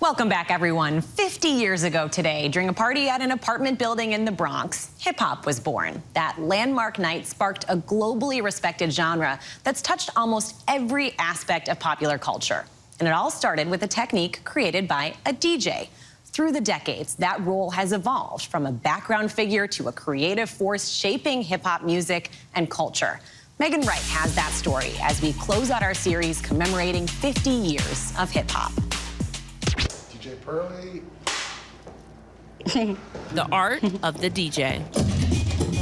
Welcome back, everyone. 50 years ago today, during a party at an apartment building in the Bronx, hip-hop was born. That landmark night sparked a globally respected genre that's touched almost every aspect of popular culture. And it all started with a technique created by a DJ. Through the decades, that role has evolved from a background figure to a creative force shaping hip-hop music and culture. Megan Wright has that story as we close out our series commemorating 50 years of hip-hop. DJ Pearly. The art of the DJ.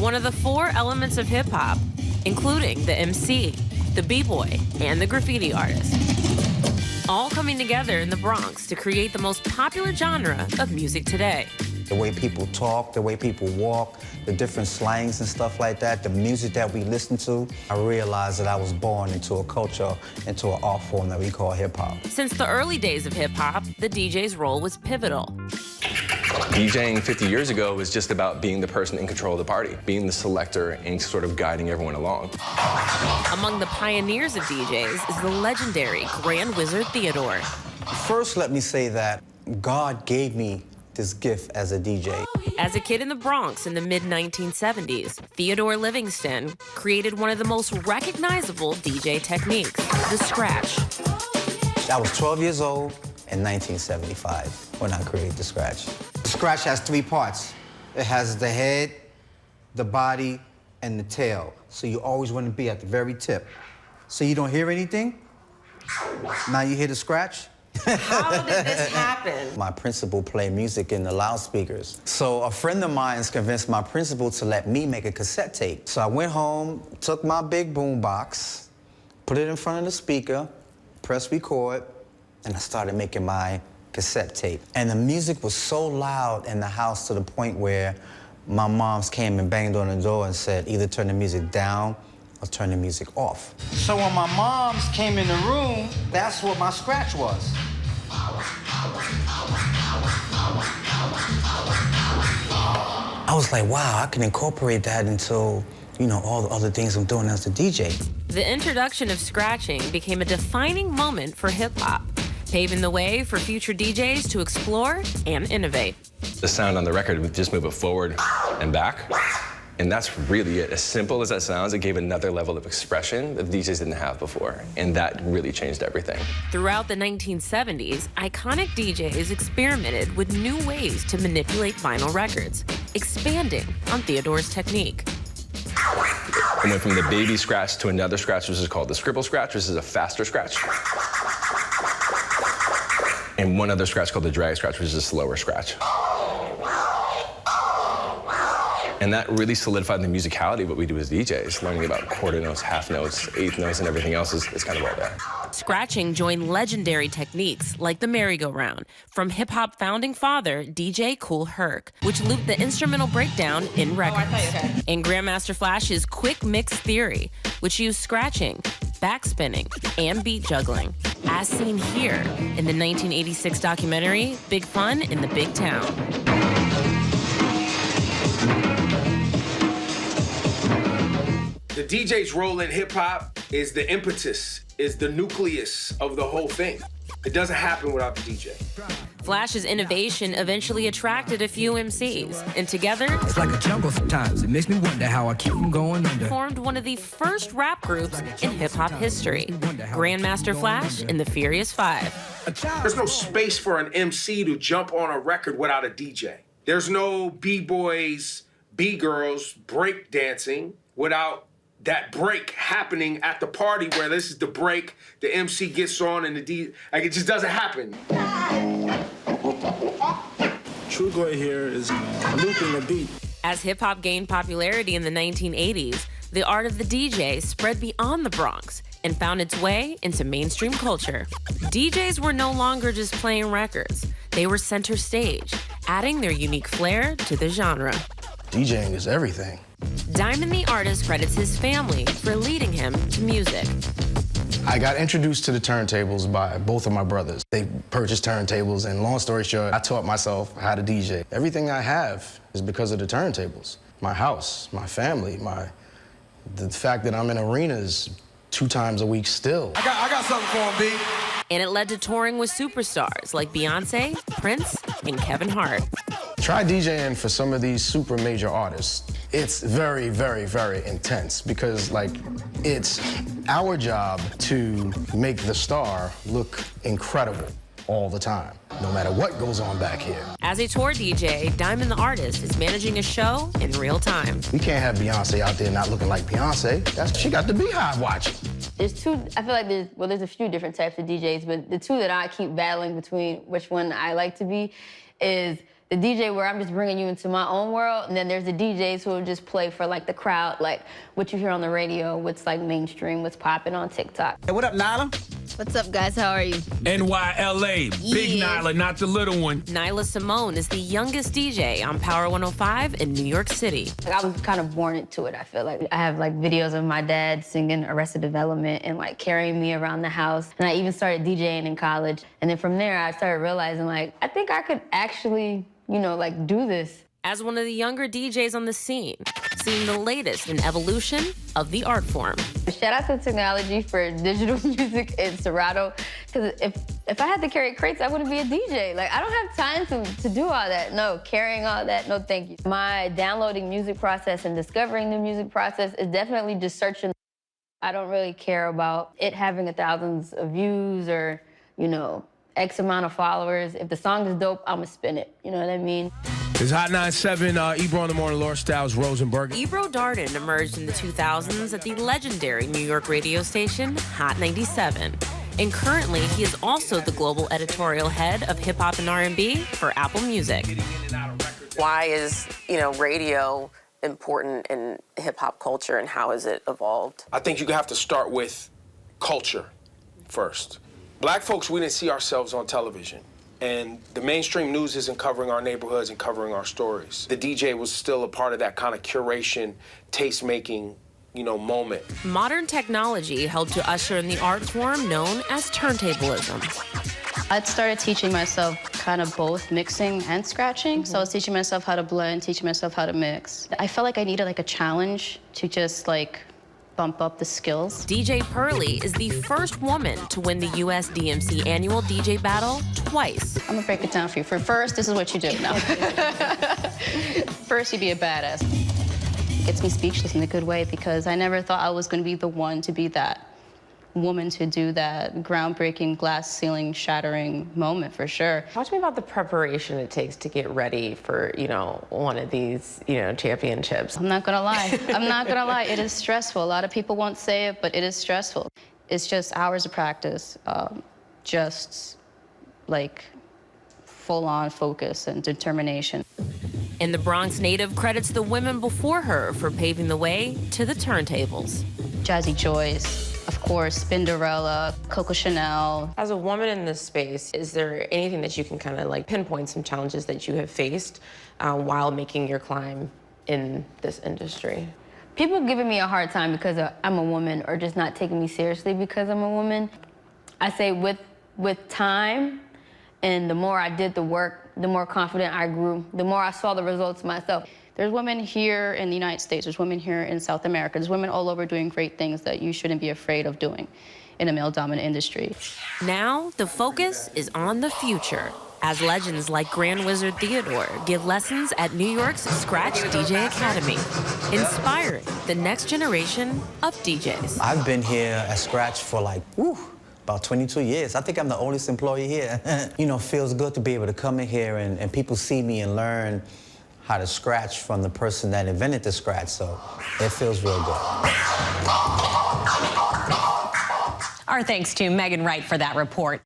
One of the four elements of hip-hop, including the MC, the b-boy, and the graffiti artist. All coming together in the Bronx to create the most popular genre of music today. The way people talk, the way people walk, the different slangs and stuff like that, the music that we listen to, I realized that I was born into a culture, into an art form that we call hip-hop. Since the early days of hip-hop, the DJ's role was pivotal. DJing 50 years ago was just about being the person in control of the party, being the selector and sort of guiding everyone along. Among the pioneers of DJs is the legendary Grand Wizard Theodore. First, let me say that God gave me this gift as a DJ. As a kid in the Bronx in the mid-1970s, Theodore Livingston created one of the most recognizable DJ techniques, the scratch. I was 12 years old in 1975 when I created the scratch. The scratch has three parts. It has the head, the body, and the tail. So you always want to be at the very tip. So you don't hear anything. Now you hear the scratch. How did this happen? My principal played music in the loudspeakers. So a friend of mine convinced my principal to let me make a cassette tape. So I went home, took my big boom box, put it in front of the speaker, pressed record, and I started making my cassette tape. And the music was so loud in the house to the point where my moms came and banged on the door and said, either turn the music down or turn the music off. So when my moms came in the room, that's what my scratch was. I was like, wow, I can incorporate that into, you know, all the other things I'm doing as a DJ. The introduction of scratching became a defining moment for hip-hop, paving the way for future DJs to explore and innovate. The sound on the record, we just move it forward and back. And that's really it. As simple as that sounds, it gave another level of expression that DJs didn't have before. And that really changed everything. Throughout the 1970s, iconic DJs experimented with new ways to manipulate vinyl records, expanding on Theodore's technique. I went from the baby scratch to another scratch, which is called the scribble scratch, which is a faster scratch. And one other scratch called the drag scratch, which is a slower scratch. And that really solidified the musicality of what we do as DJs, learning about quarter notes, half notes, eighth notes, and everything else is kind of all there. Scratching joined legendary techniques like the merry-go-round from hip-hop founding father DJ Kool Herc, which looped the instrumental breakdown in records. And Grandmaster Flash's quick mix theory, which used scratching, backspinning, and beat juggling, as seen here in the 1986 documentary Big Fun in the Big Town. The DJ's role in hip-hop is the impetus, is the nucleus of the whole thing. It doesn't happen without the DJ. Flash's innovation eventually attracted a few MCs, and together, it's like a jungle sometimes. It makes me wonder how I keep from going under. Formed one of the first rap groups in hip-hop history, Grandmaster Flash and the Furious Five. There's no space for an MC to jump on a record without a DJ. There's no B-boys, B-girls break dancing without that break happening at the party where this is the break, the MC gets on and like it just doesn't happen. True Glory here is looping the beat. As hip-hop gained popularity in the 1980s, the art of the DJ spread beyond the Bronx and found its way into mainstream culture. DJs were no longer just playing records. They were center stage, adding their unique flair to the genre. DJing is everything. Diamond the Artist credits his family for leading him to music. I got introduced to the turntables by both of my brothers. They purchased turntables, and long story short, I taught myself how to DJ. Everything I have is because of the turntables. My house, my family, the fact that I'm in arenas 2 times a week still. I got something for him, B. And it led to touring with superstars like Beyonce, Prince, and Kevin Hart. Try DJing for some of these super major artists. It's very, very, very intense because, like, it's our job to make the star look incredible all the time, no matter what goes on back here. As a tour DJ, Diamond the Artist is managing a show in real time. We can't have Beyonce out there not looking like Beyonce. She got the Beehive watching. There's two, I feel like there's a few different types of DJs, but the two that I keep battling between which one I like to be is the DJ where I'm just bringing you into my own world, and then there's the DJs who will just play for like the crowd, like what you hear on the radio, what's like mainstream, what's popping on TikTok. Hey, what up, Nyla? What's up, guys? How are you? NYLA, Big Yeah. Nyla, not the little one. Nyla Simone is the youngest DJ on Power 105 in New York City. Like, I was kind of born into it, I feel like. I have like videos of my dad singing Arrested Development and like carrying me around the house. And I even started DJing in college. And then from there, I started realizing like, I think I could actually, you know, like do this. As one of the younger DJs on the scene, seeing the latest in evolution of the art form. Shout out to technology for digital music in Serato, because if I had to carry crates, I wouldn't be a DJ. Like, I don't have time to do all that. No, carrying all that, no thank you. My downloading music process and discovering the music process is definitely just searching. I don't really care about it having thousands of views or, you know, X amount of followers. If the song is dope, I'ma spin it. You know what I mean? It's Hot 97, Ebro in the morning, Laura Styles, Rosenberg. Ebro Darden emerged in the 2000s at the legendary New York radio station Hot 97. And currently, he is also the global editorial head of hip hop and R&B for Apple Music. Why is, radio important in hip hop culture, and how has it evolved? I think you have to start with culture first. Black folks, we didn't see ourselves on television. And the mainstream news isn't covering our neighborhoods and covering our stories. The DJ was still a part of that kind of curation, taste-making, moment. Modern technology helped to usher in the art form known as turntablism. I started teaching myself kind of both mixing and scratching. So I was teaching myself how to blend, teaching myself how to mix. I felt like I needed like a challenge to just like bump up the skills. DJ Pearly is the first woman to win the US DMC annual DJ battle twice. I'm gonna break it down for you. For first, this is what you do. No. First, you be a badass. It gets me speechless in a good way because I never thought I was gonna be the one to be that woman to do that groundbreaking, glass ceiling shattering moment for sure. Talk to me about the preparation it takes to get ready for, one of these, championships. I'm not gonna lie. I'm not gonna lie. It is stressful. A lot of people won't say it, but it is stressful. It's just hours of practice, just like full-on focus and determination. And the Bronx native credits the women before her for paving the way to the turntables. Jazzy Joyce, of course, Spinderella, Coco Chanel. As a woman in this space, is there anything that you can kind of like pinpoint some challenges that you have faced while making your climb in this industry? People giving me a hard time because I'm a woman or just not taking me seriously because I'm a woman. I say with time and the more I did the work, the more confident I grew, the more I saw the results myself. There's women here in the United States, there's women here in South America, there's women all over doing great things that you shouldn't be afraid of doing in a male-dominant industry. Now, the focus is on the future, as legends like Grand Wizard Theodore give lessons at New York's Scratch DJ Academy, inspiring the next generation of DJs. I've been here at Scratch for about 22 years. I think I'm the oldest employee here. Feels good to be able to come in here and people see me and learn how to scratch from the person that invented the scratch, so it feels real good. Our thanks to Megan Wright for that report.